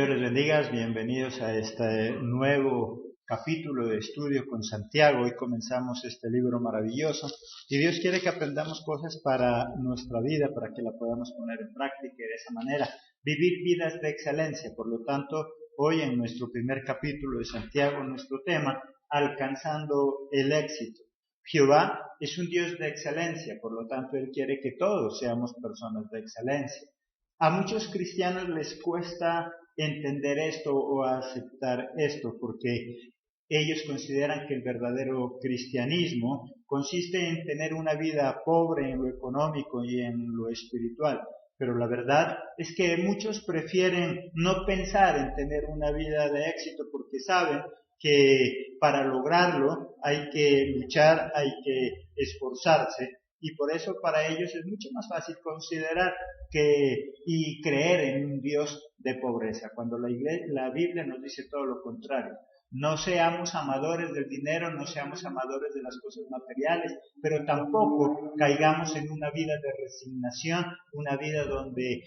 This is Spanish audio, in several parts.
Dios les bendiga, bienvenidos a este nuevo capítulo de estudio con Santiago. Hoy comenzamos este libro maravilloso y Dios quiere que aprendamos cosas para nuestra vida, para que la podamos poner en práctica y de esa manera vivir vidas de excelencia. Por lo tanto, hoy en nuestro primer capítulo de Santiago, nuestro tema, alcanzando el éxito. Jehová es un Dios de excelencia, por lo tanto Él quiere que todos seamos personas de excelencia. A muchos cristianos les cuesta entender esto o aceptar esto porque ellos consideran que el verdadero cristianismo consiste en tener una vida pobre en lo económico y en lo espiritual. Pero la verdad es que muchos prefieren no pensar en tener una vida de éxito porque saben que para lograrlo hay que luchar, hay que esforzarse. Y por eso para ellos es mucho más fácil considerar y creer en un Dios de pobreza, cuando la Biblia nos dice todo lo contrario. No seamos amadores del dinero, no seamos amadores de las cosas materiales, pero tampoco caigamos en una vida de resignación, una vida donde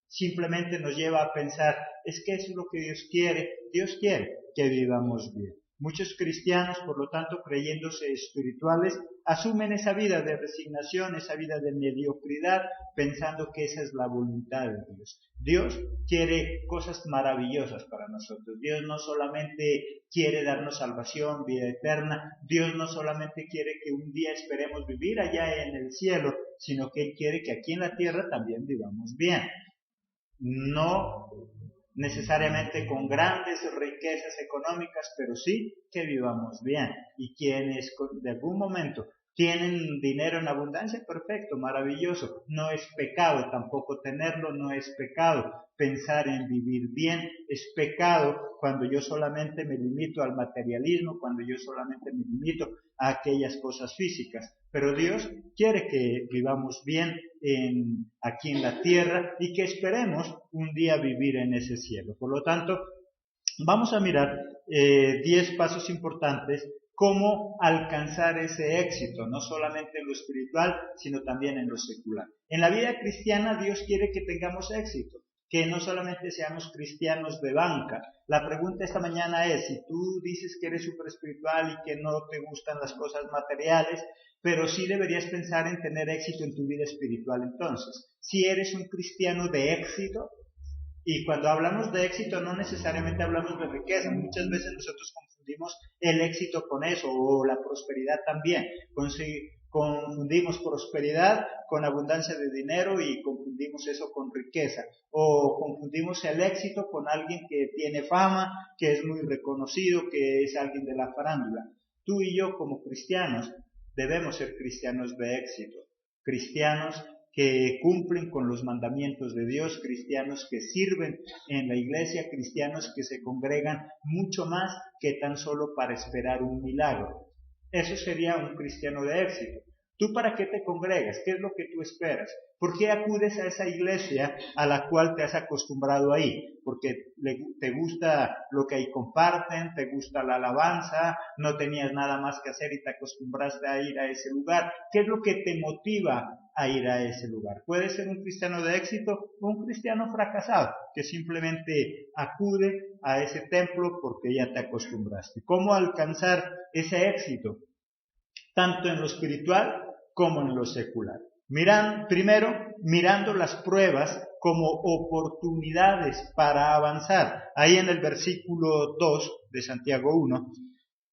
simplemente nos lleva a pensar, es que eso es lo que Dios quiere que vivamos bien. Muchos cristianos, por lo tanto, creyéndose espirituales, asumen esa vida de resignación, esa vida de mediocridad, pensando que esa es la voluntad de Dios. Dios quiere cosas maravillosas para nosotros. Dios no solamente quiere darnos salvación, vida eterna. Dios no solamente quiere que un día esperemos vivir allá en el cielo, sino que Él quiere que aquí en la tierra también vivamos bien. No necesariamente con grandes riquezas económicas, pero sí que vivamos bien. Y quienes de algún momento tienen dinero en abundancia, perfecto, maravilloso. No es pecado tampoco tenerlo, no es pecado pensar en vivir bien. Es pecado cuando yo solamente me limito al materialismo, cuando yo solamente me limito a aquellas cosas físicas. Pero Dios quiere que vivamos bien aquí en la tierra y que esperemos un día vivir en ese cielo. Por lo tanto, vamos a mirar 10 pasos importantes cómo alcanzar ese éxito, no solamente en lo espiritual, sino también en lo secular. En la vida cristiana Dios quiere que tengamos éxito, que no solamente seamos cristianos de banca. La pregunta esta mañana es, si tú dices que eres súper espiritual y que no te gustan las cosas materiales, pero sí deberías pensar en tener éxito en tu vida espiritual entonces. Si eres un cristiano de éxito, y cuando hablamos de éxito no necesariamente hablamos de riqueza, muchas veces nosotros confundimos el éxito con eso, o la prosperidad también. Confundimos prosperidad con abundancia de dinero y confundimos eso con riqueza. O confundimos el éxito con alguien que tiene fama, que es muy reconocido, que es alguien de la farándula. Tú y yo como cristianos debemos ser cristianos de éxito, cristianos que cumplen con los mandamientos de Dios, cristianos que sirven en la iglesia, cristianos que se congregan mucho más que tan solo para esperar un milagro. Eso sería un cristiano de éxito. ¿Tú para qué te congregas? ¿Qué es lo que tú esperas? ¿Por qué acudes a esa iglesia a la cual te has acostumbrado ahí? Porque te gusta lo que ahí comparten, te gusta la alabanza, no tenías nada más que hacer y te acostumbraste a ir a ese lugar. ¿Qué es lo que te motiva a ir a ese lugar? Puede ser un cristiano de éxito o un cristiano fracasado que simplemente acude a ese templo porque ya te acostumbraste. ¿Cómo alcanzar ese éxito? Tanto en lo espiritual como en lo secular. Primero, mirando las pruebas como oportunidades para avanzar. Ahí en el versículo 2 de Santiago 1,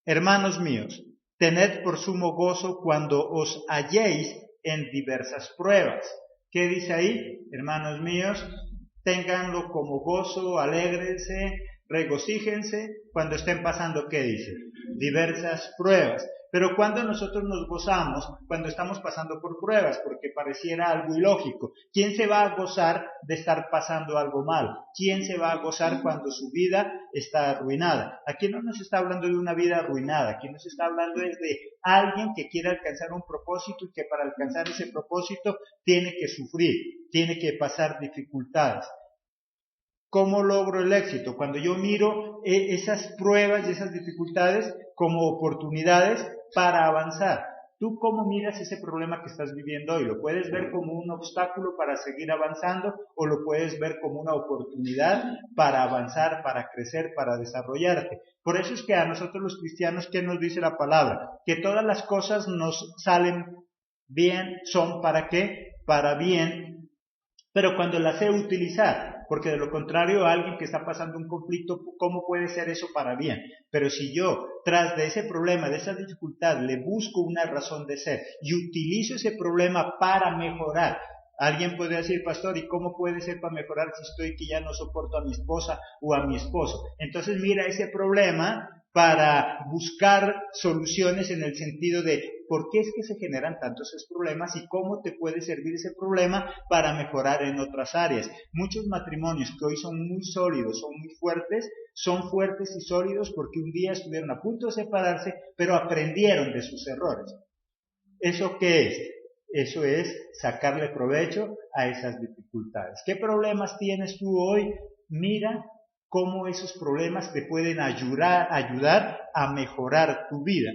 hermanos míos, tened por sumo gozo cuando os halléis en diversas pruebas. ¿Qué dice ahí? Hermanos míos, ténganlo como gozo, alégrense, regocíjense cuando estén pasando, ¿qué dice? Diversas pruebas. Pero cuando nosotros nos gozamos, cuando estamos pasando por pruebas, porque pareciera algo ilógico. ¿Quién se va a gozar de estar pasando algo mal? ¿Quién se va a gozar cuando su vida está arruinada? Aquí no nos está hablando de una vida arruinada, aquí nos está hablando es de alguien que quiere alcanzar un propósito y que para alcanzar ese propósito tiene que sufrir, tiene que pasar dificultades. ¿Cómo logro el éxito? Cuando yo miro esas pruebas y esas dificultades como oportunidades para avanzar. ¿Tú cómo miras ese problema que estás viviendo hoy? ¿Lo puedes ver como un obstáculo para seguir avanzando o lo puedes ver como una oportunidad para avanzar, para crecer, para desarrollarte? Por eso es que a nosotros los cristianos, ¿qué nos dice la palabra? Que todas las cosas nos salen bien, son ¿para qué? Para bien, pero cuando las sé utilizar, porque de lo contrario alguien que está pasando un conflicto, ¿cómo puede ser eso para bien? Pero si yo, tras de ese problema, de esa dificultad, le busco una razón de ser y utilizo ese problema para mejorar. Alguien puede decir, pastor, ¿y cómo puede ser para mejorar si estoy que ya no soporto a mi esposa o a mi esposo? Entonces mira ese problema para buscar soluciones en el sentido de por qué es que se generan tantos esos problemas y cómo te puede servir ese problema para mejorar en otras áreas. Muchos matrimonios que hoy son muy sólidos, son fuertes y sólidos porque un día estuvieron a punto de separarse, pero aprendieron de sus errores. ¿Eso qué es? Eso es sacarle provecho a esas dificultades. ¿Qué problemas tienes tú hoy? Mira cómo esos problemas te pueden ayudar a mejorar tu vida.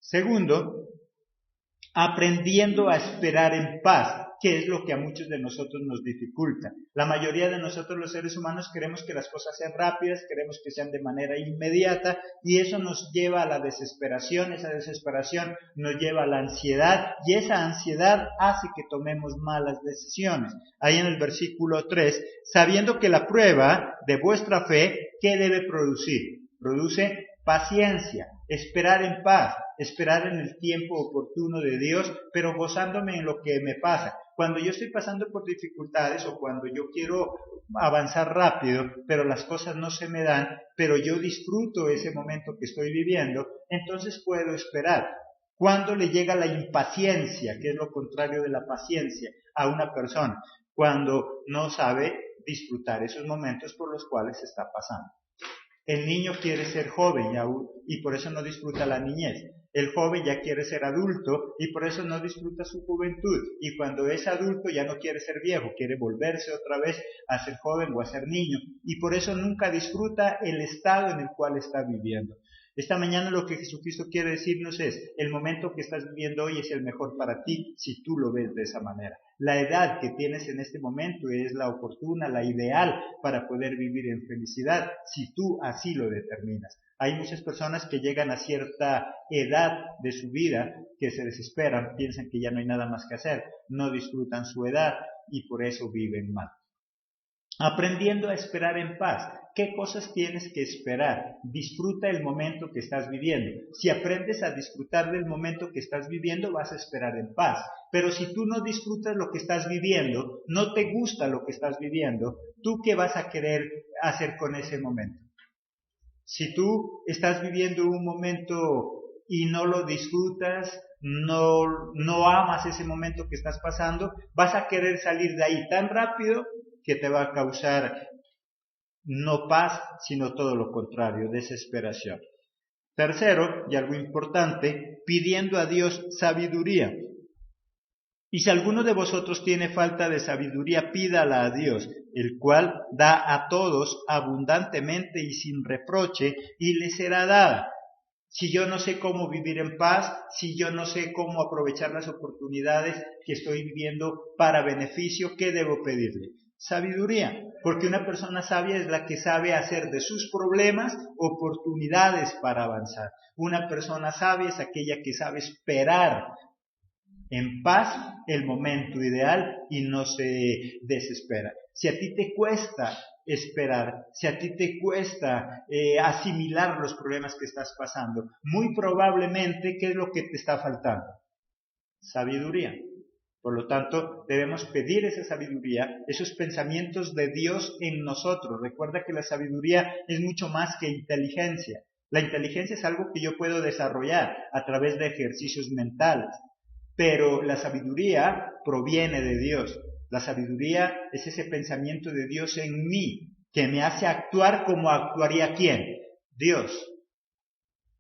Segundo, aprendiendo a esperar en paz, que es lo que a muchos de nosotros nos dificulta. La mayoría de nosotros los seres humanos queremos que las cosas sean rápidas, queremos que sean de manera inmediata y eso nos lleva a la desesperación, esa desesperación nos lleva a la ansiedad y esa ansiedad hace que tomemos malas decisiones. Ahí en el versículo 3, sabiendo que la prueba de vuestra fe, ¿qué debe producir? Produce paciencia, esperar en paz, esperar en el tiempo oportuno de Dios, pero gozándome en lo que me pasa. Cuando yo estoy pasando por dificultades o cuando yo quiero avanzar rápido, pero las cosas no se me dan, pero yo disfruto ese momento que estoy viviendo, entonces puedo esperar. Cuando le llega la impaciencia, que es lo contrario de la paciencia, a una persona, cuando no sabe disfrutar esos momentos por los cuales se está pasando. El niño quiere ser joven y por eso no disfruta la niñez. El joven ya quiere ser adulto y por eso no disfruta su juventud. Y cuando es adulto ya no quiere ser viejo, quiere volverse otra vez a ser joven o a ser niño. Y por eso nunca disfruta el estado en el cual está viviendo. Esta mañana lo que Jesucristo quiere decirnos es, el momento que estás viviendo hoy es el mejor para ti si tú lo ves de esa manera. La edad que tienes en este momento es la oportuna, la ideal para poder vivir en felicidad si tú así lo determinas. Hay muchas personas que llegan a cierta edad de su vida que se desesperan, piensan que ya no hay nada más que hacer, no disfrutan su edad y por eso viven mal. Aprendiendo a esperar en paz. ¿Qué cosas tienes que esperar? Disfruta el momento que estás viviendo. Si aprendes a disfrutar del momento que estás viviendo, vas a esperar en paz. Pero si tú no disfrutas lo que estás viviendo, no te gusta lo que estás viviendo, ¿tú qué vas a querer hacer con ese momento? Si tú estás viviendo un momento y no lo disfrutas, no amas ese momento que estás pasando, vas a querer salir de ahí tan rápido que te va a causar no paz, sino todo lo contrario, desesperación. Tercero, y algo importante, pidiendo a Dios sabiduría. Y si alguno de vosotros tiene falta de sabiduría, pídala a Dios, el cual da a todos abundantemente y sin reproche, y le será dada. Si yo no sé cómo vivir en paz, si yo no sé cómo aprovechar las oportunidades que estoy viviendo para beneficio, ¿qué debo pedirle? Sabiduría, porque una persona sabia es la que sabe hacer de sus problemas oportunidades para avanzar. Una persona sabia es aquella que sabe esperar en paz el momento ideal y no se desespera. Si a ti te cuesta esperar, si a ti te cuesta asimilar los problemas que estás pasando, muy probablemente, ¿qué es lo que te está faltando? Sabiduría. Por lo tanto, debemos pedir esa sabiduría, esos pensamientos de Dios en nosotros. Recuerda que la sabiduría es mucho más que inteligencia. La inteligencia es algo que yo puedo desarrollar a través de ejercicios mentales, pero la sabiduría proviene de Dios. La sabiduría es ese pensamiento de Dios en mí, que me hace actuar como actuaría ¿quién? Dios.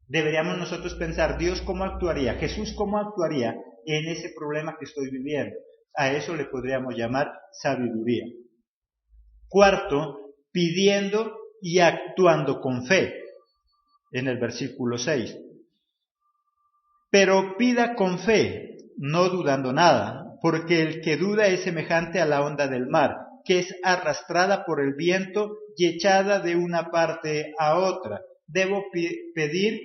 Deberíamos nosotros pensar, Dios cómo actuaría, Jesús cómo actuaría en ese problema que estoy viviendo. A eso le podríamos llamar sabiduría. Cuarto, pidiendo y actuando con fe, en el versículo 6. Pero pida con fe, no dudando nada, porque el que duda es semejante a la onda del mar, que es arrastrada por el viento y echada de una parte a otra. Debo pedir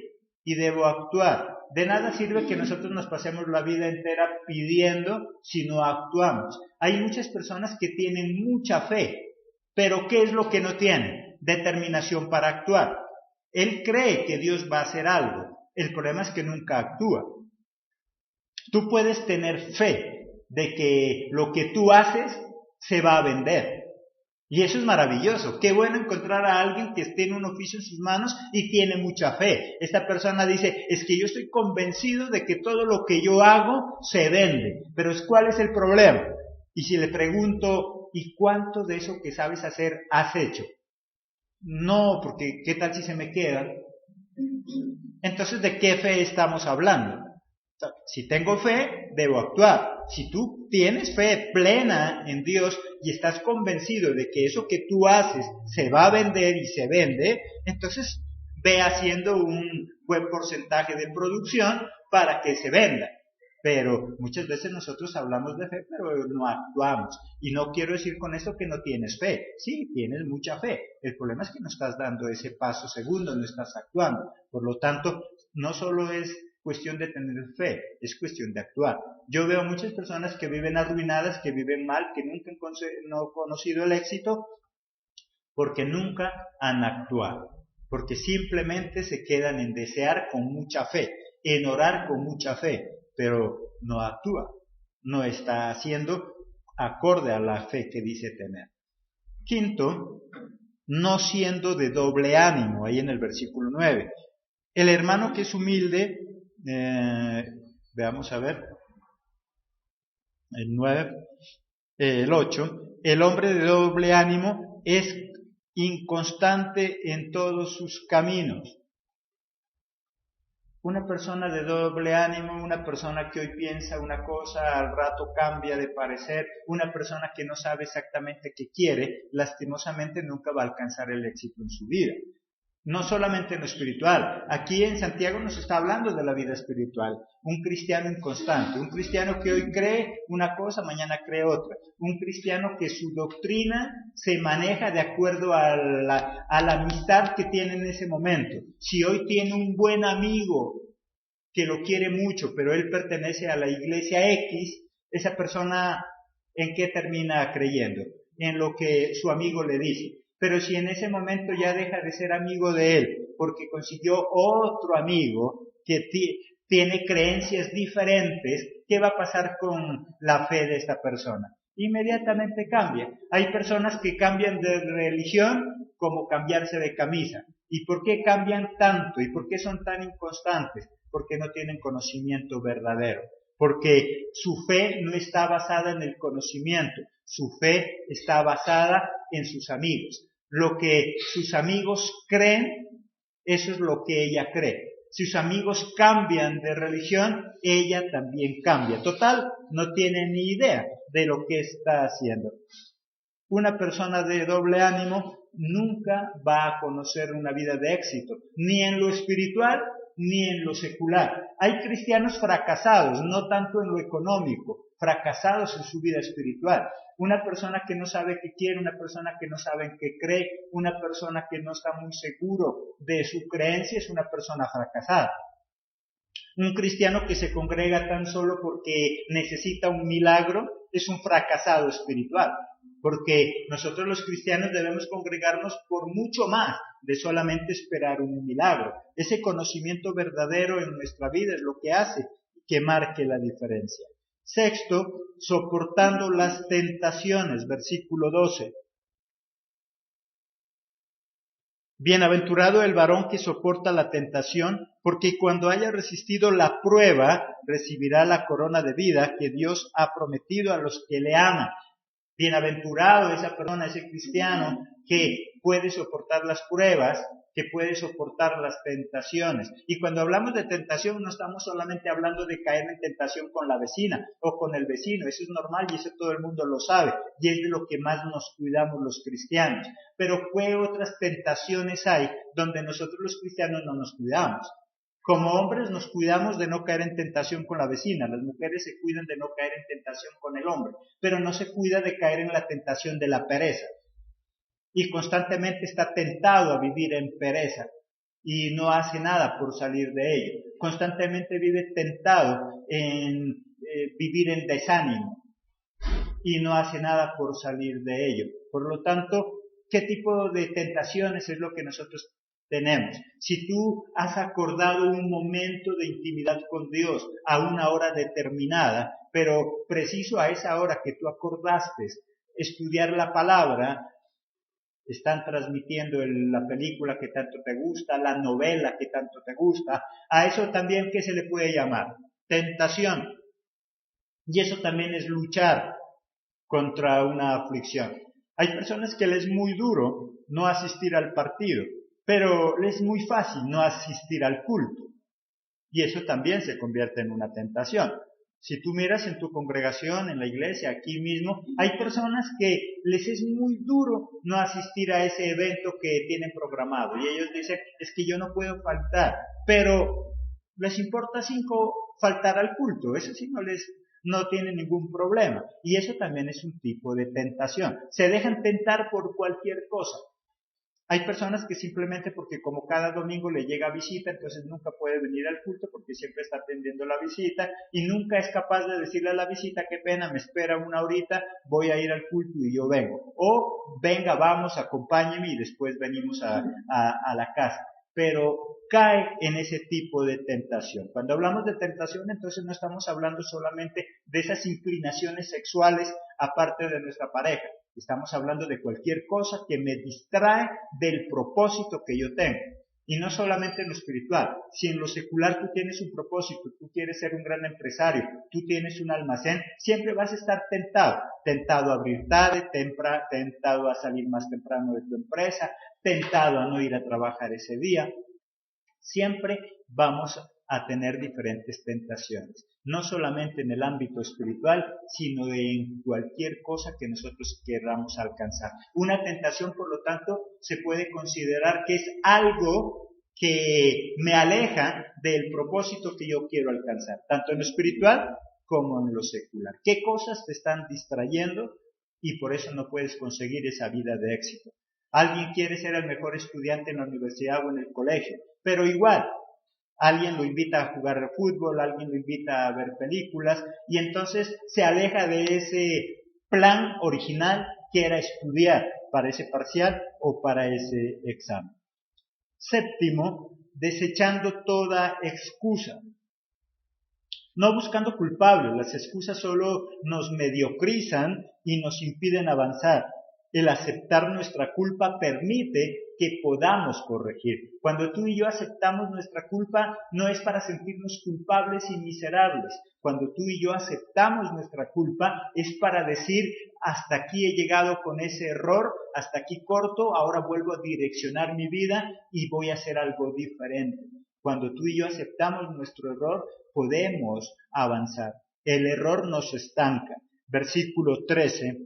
y debo actuar. De nada sirve que nosotros nos pasemos la vida entera pidiendo si no actuamos. Hay muchas personas que tienen mucha fe, pero ¿qué es lo que no tienen? Determinación para actuar. Él cree que Dios va a hacer algo. El problema es que nunca actúa. Tú puedes tener fe de que lo que tú haces se va a vender. Y eso es maravilloso. Qué bueno encontrar a alguien que tiene un oficio en sus manos y tiene mucha fe. Esta persona dice, es que yo estoy convencido de que todo lo que yo hago se vende. Pero ¿cuál es el problema? Y si le pregunto, ¿y cuánto de eso que sabes hacer has hecho? No, porque ¿qué tal si se me queda? Entonces, ¿de qué fe estamos hablando? Si tengo fe, debo actuar. Si tú tienes fe plena en Dios y estás convencido de que eso que tú haces se va a vender y se vende, entonces ve haciendo un buen porcentaje de producción para que se venda. Pero muchas veces nosotros hablamos de fe, pero no actuamos. Y no quiero decir con esto que no tienes fe. Sí, tienes mucha fe. El problema es que no estás dando ese paso segundo, no estás actuando. Por lo tanto, no solo es cuestión de tener fe, es cuestión de actuar. Yo veo muchas personas que viven arruinadas, que viven mal, que nunca han conocido el éxito, porque nunca han actuado, porque simplemente se quedan en desear con mucha fe, en orar con mucha fe, pero no actúa, no está haciendo acorde a la fe que dice tener. Quinto, no siendo de doble ánimo, ahí en el versículo 9. El hermano que es humilde, veamos a ver, el 9, el 8, el hombre de doble ánimo es inconstante en todos sus caminos. Una persona de doble ánimo, una persona que hoy piensa una cosa, al rato cambia de parecer, una persona que no sabe exactamente qué quiere, lastimosamente nunca va a alcanzar el éxito en su vida. No solamente en lo espiritual. Aquí en Santiago nos está hablando de la vida espiritual. Un cristiano inconstante, un cristiano que hoy cree una cosa, mañana cree otra. Un cristiano que su doctrina se maneja de acuerdo a la amistad que tiene en ese momento. Si hoy tiene un buen amigo que lo quiere mucho, pero él pertenece a la iglesia X, esa persona, ¿en qué termina creyendo? En lo que su amigo le dice. Pero si en ese momento ya deja de ser amigo de él, porque consiguió otro amigo que tiene creencias diferentes, ¿qué va a pasar con la fe de esta persona? Inmediatamente cambia. Hay personas que cambian de religión como cambiarse de camisa. ¿Y por qué cambian tanto? ¿Y por qué son tan inconstantes? Porque no tienen conocimiento verdadero. Porque su fe no está basada en el conocimiento. Su fe está basada en sus amigos. Lo que sus amigos creen, eso es lo que ella cree. Si sus amigos cambian de religión, ella también cambia. Total, no tiene ni idea de lo que está haciendo. Una persona de doble ánimo nunca va a conocer una vida de éxito, ni en lo espiritual ni en lo secular. Hay cristianos fracasados, no tanto en lo económico, fracasados en su vida espiritual. Una persona que no sabe qué quiere, una persona que no sabe en qué cree, una persona que no está muy seguro de su creencia es una persona fracasada. Un cristiano que se congrega tan solo porque necesita un milagro es un fracasado espiritual. Porque nosotros los cristianos debemos congregarnos por mucho más de solamente esperar un milagro. Ese conocimiento verdadero en nuestra vida es lo que hace que marque la diferencia. Sexto, soportando las tentaciones, versículo 12. Bienaventurado el varón que soporta la tentación, porque cuando haya resistido la prueba, recibirá la corona de vida que Dios ha prometido a los que le aman. Bienaventurado esa persona, ese cristiano que puede soportar las pruebas, que puede soportar las tentaciones. Y cuando hablamos de tentación no estamos solamente hablando de caer en tentación con la vecina o con el vecino, eso es normal y eso todo el mundo lo sabe y es de lo que más nos cuidamos los cristianos. Pero ¿qué otras tentaciones hay donde nosotros los cristianos no nos cuidamos? Como hombres nos cuidamos de no caer en tentación con la vecina, las mujeres se cuidan de no caer en tentación con el hombre, pero no se cuida de caer en la tentación de la pereza. Y constantemente está tentado a vivir en pereza y no hace nada por salir de ello. Constantemente vive tentado en vivir en desánimo y no hace nada por salir de ello. Por lo tanto, ¿qué tipo de tentaciones es lo que nosotros tenemos? Si tú has acordado un momento de intimidad con Dios a una hora determinada, pero preciso a esa hora que tú acordaste estudiar la palabra, están transmitiendo la película que tanto te gusta, la novela que tanto te gusta, a eso también, ¿qué se le puede llamar? Tentación. Y eso también es luchar contra una aflicción. Hay personas que les es muy duro no asistir al partido, pero les es muy fácil no asistir al culto. Y eso también se convierte en una tentación. Si tú miras en tu congregación, en la iglesia, aquí mismo, hay personas que les es muy duro no asistir a ese evento que tienen programado. Y ellos dicen, es que yo no puedo faltar. Pero les importa 5 faltar al culto. Eso sí no tiene ningún problema. Y eso también es un tipo de tentación. Se dejan tentar por cualquier cosa. Hay personas que simplemente porque como cada domingo le llega visita, entonces nunca puede venir al culto porque siempre está atendiendo la visita y nunca es capaz de decirle a la visita, qué pena, me espera una horita, voy a ir al culto y yo vengo. O venga, vamos, acompáñeme y después venimos a la casa. Pero cae en ese tipo de tentación. Cuando hablamos de tentación, entonces no estamos hablando solamente de esas inclinaciones sexuales aparte de nuestra pareja. Estamos hablando de cualquier cosa que me distrae del propósito que yo tengo. Y no solamente en lo espiritual. Si en lo secular tú tienes un propósito, tú quieres ser un gran empresario, tú tienes un almacén, siempre vas a estar tentado. Tentado a abrir tarde, tentado a salir más temprano de tu empresa, tentado a no ir a trabajar ese día. Siempre vamos a tener diferentes tentaciones, no solamente en el ámbito espiritual, sino en cualquier cosa que nosotros queramos alcanzar. Una tentación, por lo tanto, se puede considerar que es algo que me aleja del propósito que yo quiero alcanzar, tanto en lo espiritual como en lo secular. ¿Qué cosas te están distrayendo y por eso no puedes conseguir esa vida de éxito? Alguien quiere ser el mejor estudiante en la universidad o en el colegio, pero igual, alguien lo invita a jugar al fútbol, alguien lo invita a ver películas y entonces se aleja de ese plan original que era estudiar para ese parcial o para ese examen. Séptimo, desechando toda excusa. No buscando culpables, las excusas solo nos mediocrizan y nos impiden avanzar. El aceptar nuestra culpa permite que podamos corregir. Cuando tú y yo aceptamos nuestra culpa, no es para sentirnos culpables y miserables. Cuando tú y yo aceptamos nuestra culpa, es para decir, hasta aquí he llegado con ese error, hasta aquí corto, ahora vuelvo a direccionar mi vida y voy a hacer algo diferente. Cuando tú y yo aceptamos nuestro error, podemos avanzar. El error nos estanca. Versículo 13.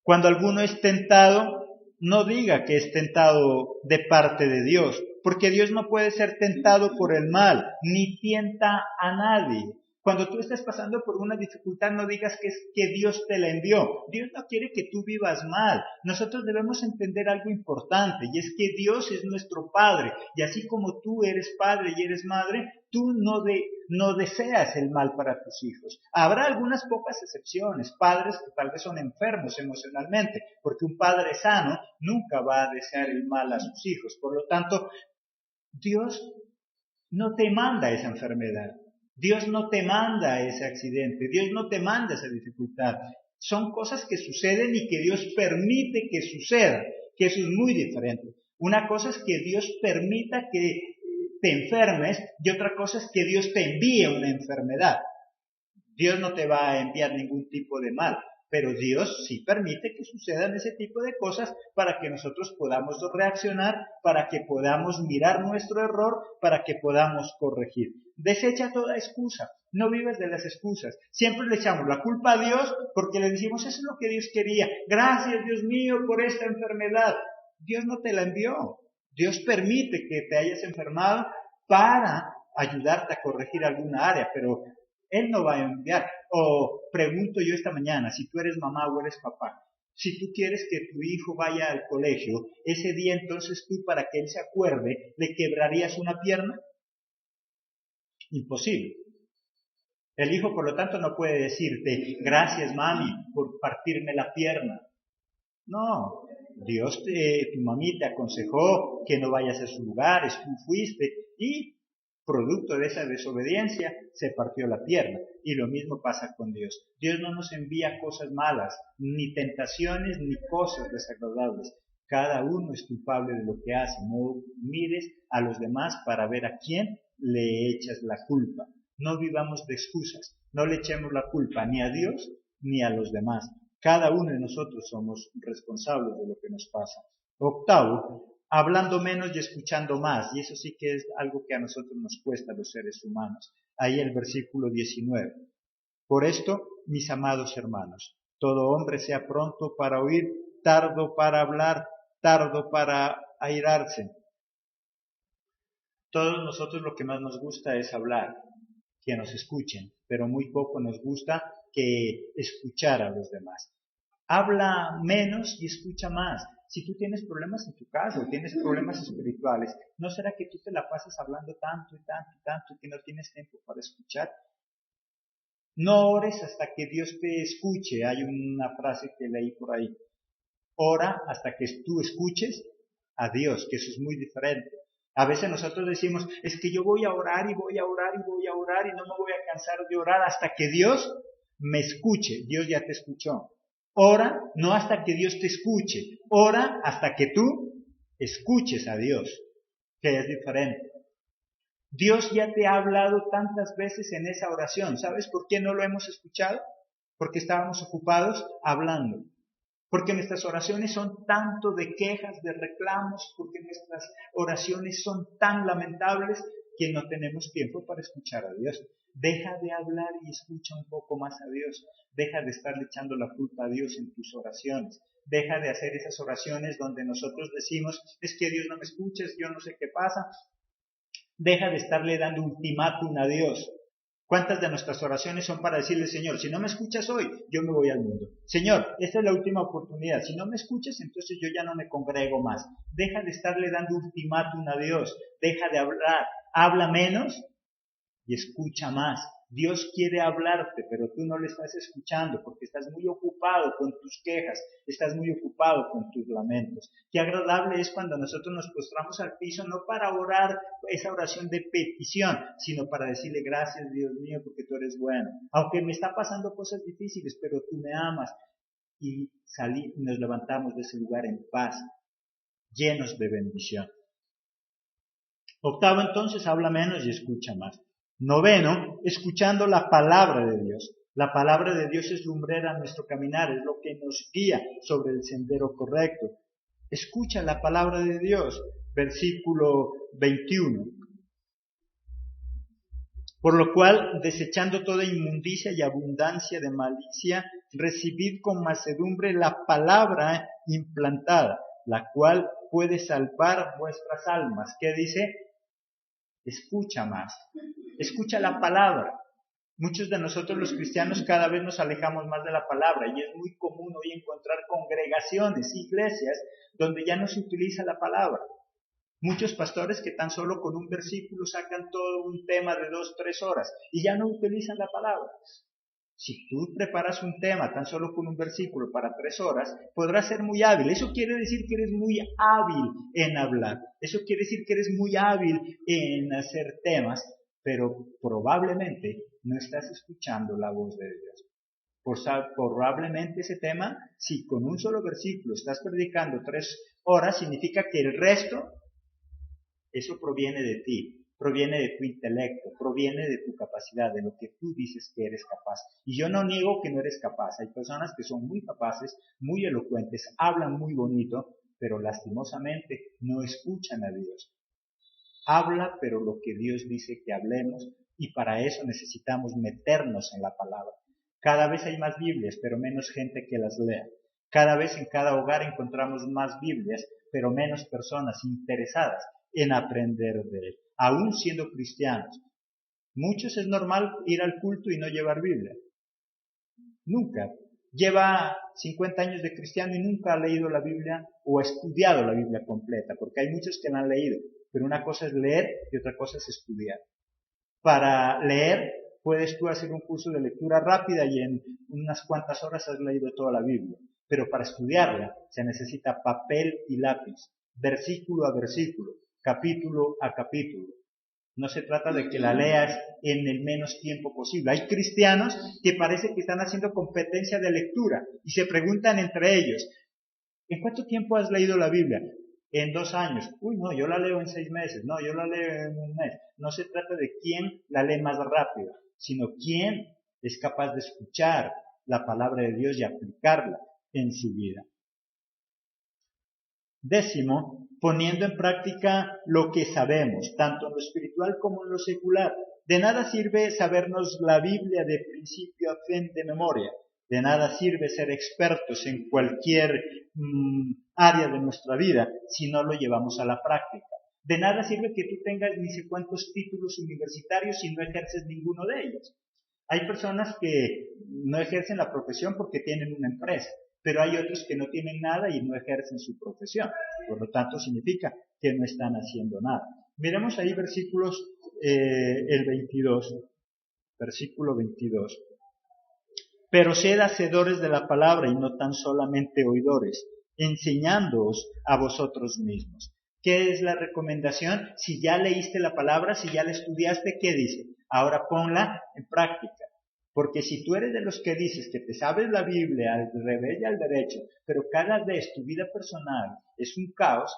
Cuando alguno es tentado, no diga que es tentado de parte de Dios, porque Dios no puede ser tentado por el mal, ni tienta a nadie. Cuando tú estés pasando por una dificultad, no digas que es que Dios te la envió. Dios no quiere que tú vivas mal. Nosotros debemos entender algo importante, y es que Dios es nuestro Padre, y así como tú eres padre y eres madre, tú no deseas el mal para tus hijos. Habrá algunas pocas excepciones, padres que tal vez son enfermos emocionalmente, porque un padre sano nunca va a desear el mal a sus hijos. Por lo tanto, Dios no te manda esa enfermedad. Dios no te manda ese accidente, Dios no te manda esa dificultad. Son cosas que suceden y que Dios permite que sucedan, que eso es muy diferente. Una cosa es que Dios permita que te enfermes y otra cosa es que Dios te envíe una enfermedad. Dios no te va a enviar ningún tipo de mal, pero Dios sí permite que sucedan ese tipo de cosas para que nosotros podamos reaccionar, para que podamos mirar nuestro error, para que podamos corregir. Desecha toda excusa, no vives de las excusas. Siempre le echamos la culpa a Dios porque le decimos, eso es lo que Dios quería. Gracias, Dios mío, por esta enfermedad. Dios no te la envió. Dios permite que te hayas enfermado para ayudarte a corregir alguna área, pero Él no va a enviar. O pregunto yo esta mañana, si tú eres mamá o eres papá, si tú quieres que tu hijo vaya al colegio, ese día entonces tú, para que él se acuerde, ¿le quebrarías una pierna? Imposible. El hijo, por lo tanto, no puede decirte, gracias mami por partirme la pierna. No, Dios, tu mami te aconsejó que no vayas a sus lugares, tú fuiste y producto de esa desobediencia se partió la pierna. Y lo mismo pasa con Dios. Dios no nos envía cosas malas, ni tentaciones, ni cosas desagradables. Cada uno es culpable de lo que hace. No mires a los demás para ver a quién le echas la culpa. No vivamos de excusas. No le echemos la culpa ni a Dios ni a los demás. Cada uno de nosotros somos responsables de lo que nos pasa. Octavo, hablando menos y escuchando más. Y eso sí que es algo que a nosotros nos cuesta a los seres humanos. Ahí el versículo 19. Por esto, mis amados hermanos, todo hombre sea pronto para oír, tardo para hablar, tardo para airarse. Todos nosotros lo que más nos gusta es hablar, que nos escuchen, pero muy poco nos gusta que escuchar a los demás. Habla menos y escucha más. Si tú tienes problemas en tu casa o tienes problemas espirituales, ¿no será que tú te la pasas hablando tanto y tanto y tanto que no tienes tiempo para escuchar? No ores hasta que Dios te escuche. Hay una frase que leí por ahí. Ora hasta que tú escuches a Dios, que eso es muy diferente. A veces nosotros decimos, es que yo voy a orar y voy a orar y voy a orar y no me voy a cansar de orar hasta que Dios me escuche. Dios ya te escuchó. Ora no hasta que Dios te escuche, ora hasta que tú escuches a Dios, que es diferente. Dios ya te ha hablado tantas veces en esa oración. ¿Sabes por qué no lo hemos escuchado? Porque estábamos ocupados hablando. Porque nuestras oraciones son tanto de quejas, de reclamos, porque nuestras oraciones son tan lamentables que no tenemos tiempo para escuchar a Dios. Deja de hablar y escucha un poco más a Dios. Deja de estarle echando la culpa a Dios en tus oraciones. Deja de hacer esas oraciones donde nosotros decimos, es que Dios no me escucha, yo no sé qué pasa. Deja de estarle dando ultimátum a Dios. ¿Cuántas de nuestras oraciones son para decirle, Señor, si no me escuchas hoy, yo me voy al mundo? Señor, esta es la última oportunidad. Si no me escuchas, entonces yo ya no me congrego más. Deja de estarle dando ultimátum a Dios. Deja de hablar. Habla menos y escucha más. Dios quiere hablarte, pero tú no le estás escuchando porque estás muy ocupado con tus quejas, estás muy ocupado con tus lamentos. Qué agradable es cuando nosotros nos postramos al piso, no para orar esa oración de petición, sino para decirle gracias Dios mío porque tú eres bueno. Aunque me está pasando cosas difíciles, pero tú me amas. Y nos levantamos de ese lugar en paz, llenos de bendición. Octavo, entonces, habla menos y escucha más. Noveno, escuchando la palabra de Dios. La palabra de Dios es lumbrera a nuestro caminar, es lo que nos guía sobre el sendero correcto. Escucha la palabra de Dios, versículo 21. Por lo cual, desechando toda inmundicia y abundancia de malicia, recibid con mansedumbre la palabra implantada, la cual puede salvar vuestras almas. ¿Qué dice? Escucha más. Escucha la palabra. Muchos de nosotros los cristianos cada vez nos alejamos más de la palabra y es muy común hoy encontrar congregaciones, iglesias, donde ya no se utiliza la palabra. Muchos pastores que tan solo con un versículo sacan todo un tema de 2-3 horas y ya no utilizan la palabra. Si tú preparas un tema tan solo con un versículo para 3 horas, podrás ser muy hábil. Eso quiere decir que eres muy hábil en hablar. Eso quiere decir que eres muy hábil en hacer temas, pero probablemente no estás escuchando la voz de Dios. Probablemente ese tema, si con un solo versículo estás predicando 3 horas, significa que el resto, eso proviene de ti. Proviene de tu intelecto, proviene de tu capacidad, de lo que tú dices que eres capaz. Y yo no niego que no eres capaz. Hay personas que son muy capaces, muy elocuentes, hablan muy bonito, pero lastimosamente no escuchan a Dios. Habla, pero lo que Dios dice que hablemos, y para eso necesitamos meternos en la palabra. Cada vez hay más Biblias, pero menos gente que las lea. Cada vez en cada hogar encontramos más Biblias, pero menos personas interesadas en aprender de él, aún siendo cristianos. Muchos es normal ir al culto y no llevar Biblia. Nunca. Lleva 50 años de cristiano y nunca ha leído la Biblia o estudiado la Biblia completa, porque hay muchos que la han leído, pero una cosa es leer y otra cosa es estudiar. Para leer puedes tú hacer un curso de lectura rápida y en unas cuantas horas has leído toda la Biblia, pero para estudiarla se necesita papel y lápiz, versículo a versículo, capítulo a capítulo. No se trata de que la leas en el menos tiempo posible. Hay cristianos que parece que están haciendo competencia de lectura y se preguntan entre ellos, ¿en cuánto tiempo has leído la Biblia? En 2 años. Uy, no, yo la leo en 6 meses. No, yo la leo en un mes. No se trata de quién la lee más rápido, sino quién es capaz de escuchar la palabra de Dios y aplicarla en su vida. 10, poniendo en práctica lo que sabemos, tanto en lo espiritual como en lo secular. De nada sirve sabernos la Biblia de principio a fin de memoria. De nada sirve ser expertos en cualquier área de nuestra vida si no lo llevamos a la práctica. De nada sirve que tú tengas ni sé cuántos títulos universitarios si no ejerces ninguno de ellos. Hay personas que no ejercen la profesión porque tienen una empresa, pero hay otros que no tienen nada y no ejercen su profesión. Por lo tanto, significa que no están haciendo nada. Miremos ahí versículos, el 22, versículo 22. Pero sed hacedores de la palabra y no tan solamente oidores, enseñándoos a vosotros mismos. ¿Qué es la recomendación? Si ya leíste la palabra, si ya la estudiaste, ¿qué dice? Ahora ponla en práctica. Porque si tú eres de los que dices que te sabes la Biblia al revés y al derecho, pero cada vez tu vida personal es un caos,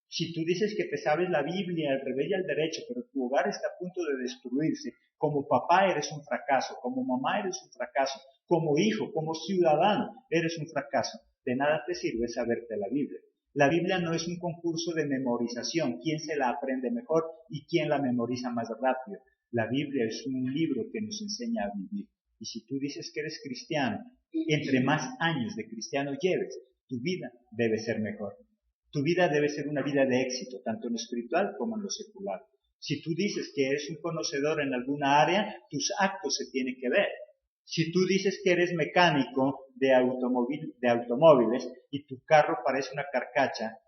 si tú dices que te sabes la Biblia al revés y al derecho, pero tu hogar está a punto de destruirse, como papá eres un fracaso, como mamá eres un fracaso, como hijo, como ciudadano eres un fracaso, de nada te sirve saberte la Biblia. La Biblia no es un concurso de memorización, quién se la aprende mejor y quién la memoriza más rápido. La Biblia es un libro que nos enseña a vivir. Y si tú dices que eres cristiano, entre más años de cristiano lleves, tu vida debe ser mejor. Tu vida debe ser una vida de éxito, tanto en lo espiritual como en lo secular. Si tú dices que eres un conocedor en alguna área, tus actos se tienen que ver. Si tú dices que eres mecánico de automóviles y tu carro parece una carcacha,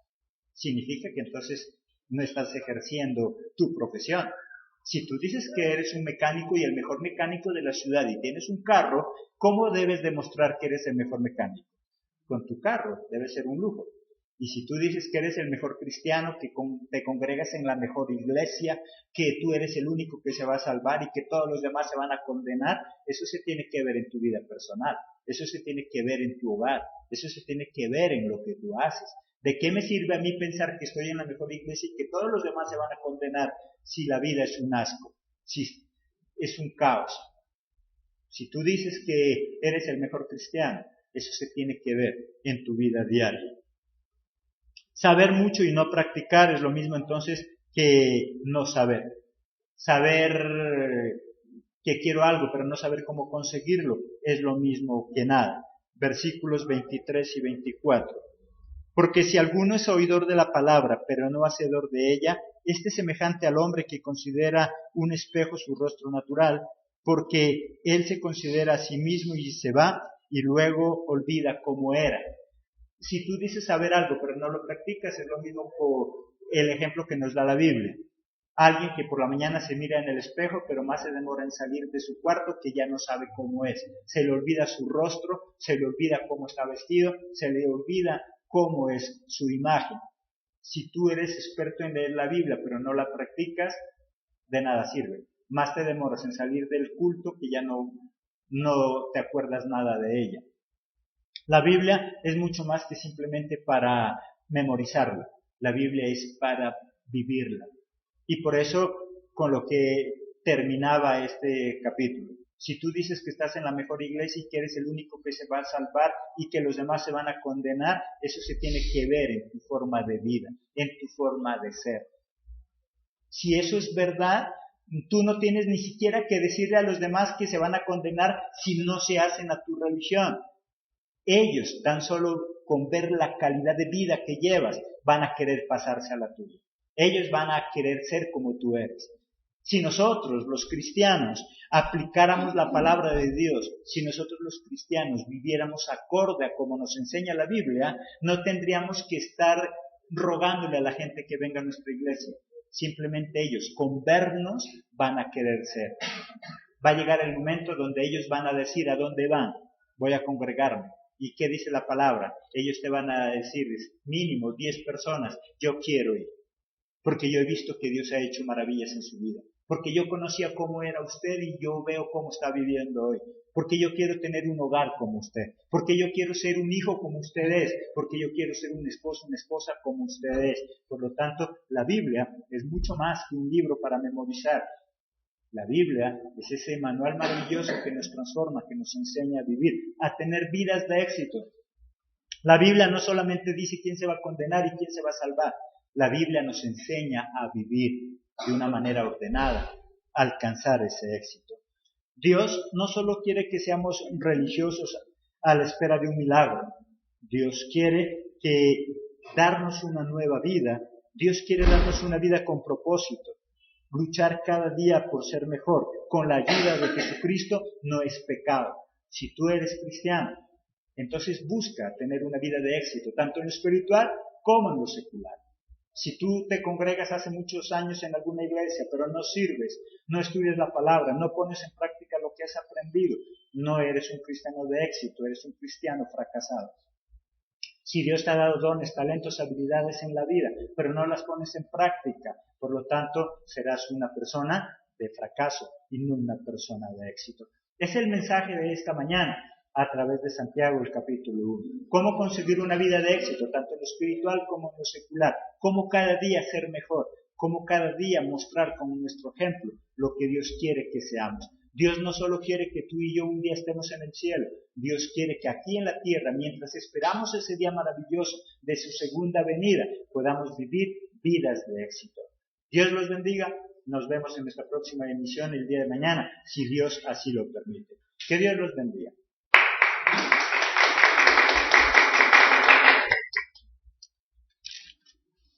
significa que entonces no estás ejerciendo tu profesión. Si tú dices que eres un mecánico y el mejor mecánico de la ciudad y tienes un carro, ¿cómo debes demostrar que eres el mejor mecánico? Con tu carro, debe ser un lujo. Y si tú dices que eres el mejor cristiano, que te congregas en la mejor iglesia, que tú eres el único que se va a salvar y que todos los demás se van a condenar, eso se tiene que ver en tu vida personal, eso se tiene que ver en tu hogar, eso se tiene que ver en lo que tú haces. ¿De qué me sirve a mí pensar que estoy en la mejor iglesia y que todos los demás se van a condenar si la vida es un asco, si es un caos? Si tú dices que eres el mejor cristiano, eso se tiene que ver en tu vida diaria. Saber mucho y no practicar es lo mismo entonces que no saber. Saber que quiero algo, pero no saber cómo conseguirlo, es lo mismo que nada. Versículos 23 y 24. Porque si alguno es oidor de la palabra, pero no hacedor de ella, este es semejante al hombre que considera un espejo su rostro natural, porque él se considera a sí mismo y se va, y luego olvida cómo era. Si tú dices saber algo, pero no lo practicas, es lo mismo por el ejemplo que nos da la Biblia. Alguien que por la mañana se mira en el espejo, pero más se demora en salir de su cuarto, que ya no sabe cómo es. Se le olvida su rostro, se le olvida cómo está vestido, se le olvida cómo es su imagen. Si tú eres experto en leer la Biblia, pero no la practicas, de nada sirve. Más te demoras en salir del culto que ya no te acuerdas nada de ella. La Biblia es mucho más que simplemente para memorizarla. La Biblia es para vivirla. Y por eso, con lo que terminaba este capítulo, si tú dices que estás en la mejor iglesia y que eres el único que se va a salvar y que los demás se van a condenar, eso se tiene que ver en tu forma de vida, en tu forma de ser. Si eso es verdad, tú no tienes ni siquiera que decirle a los demás que se van a condenar si no se hacen a tu religión. Ellos, tan solo con ver la calidad de vida que llevas, van a querer pasarse a la tuya. Ellos van a querer ser como tú eres. Si nosotros, los cristianos, aplicáramos la palabra de Dios, si nosotros los cristianos viviéramos acorde a como nos enseña la Biblia, no tendríamos que estar rogándole a la gente que venga a nuestra iglesia. Simplemente ellos, con vernos, van a querer ser. Va a llegar el momento donde ellos van a decir a dónde van. Voy a congregarme. ¿Y qué dice la palabra? Ellos te van a decir, mínimo 10 personas, yo quiero ir. Porque yo he visto que Dios ha hecho maravillas en su vida. Porque yo conocía cómo era usted y yo veo cómo está viviendo hoy. Porque yo quiero tener un hogar como usted. Porque yo quiero ser un hijo como usted es. Porque yo quiero ser un esposo, una esposa como usted es. Por lo tanto, la Biblia es mucho más que un libro para memorizar. La Biblia es ese manual maravilloso que nos transforma, que nos enseña a vivir, a tener vidas de éxito. La Biblia no solamente dice quién se va a condenar y quién se va a salvar. La Biblia nos enseña a vivir de una manera ordenada, a alcanzar ese éxito. Dios no solo quiere que seamos religiosos a la espera de un milagro. Dios quiere darnos una nueva vida. Dios quiere darnos una vida con propósito. Luchar cada día por ser mejor con la ayuda de Jesucristo no es pecado. Si tú eres cristiano, entonces busca tener una vida de éxito, tanto en lo espiritual como en lo secular. Si tú te congregas hace muchos años en alguna iglesia, pero no sirves, no estudias la palabra, no pones en práctica lo que has aprendido, no eres un cristiano de éxito, eres un cristiano fracasado. Si Dios te ha dado dones, talentos, habilidades en la vida, pero no las pones en práctica, por lo tanto serás una persona de fracaso y no una persona de éxito. Es el mensaje de esta mañana a través de Santiago, el capítulo 1. Cómo conseguir una vida de éxito, tanto en lo espiritual como en lo secular. Cómo cada día ser mejor. Cómo cada día mostrar con nuestro ejemplo lo que Dios quiere que seamos. Dios no solo quiere que tú y yo un día estemos en el cielo, Dios quiere que aquí en la tierra, mientras esperamos ese día maravilloso de su segunda venida, podamos vivir vidas de éxito. Dios los bendiga, nos vemos en nuestra próxima emisión el día de mañana, si Dios así lo permite. Que Dios los bendiga.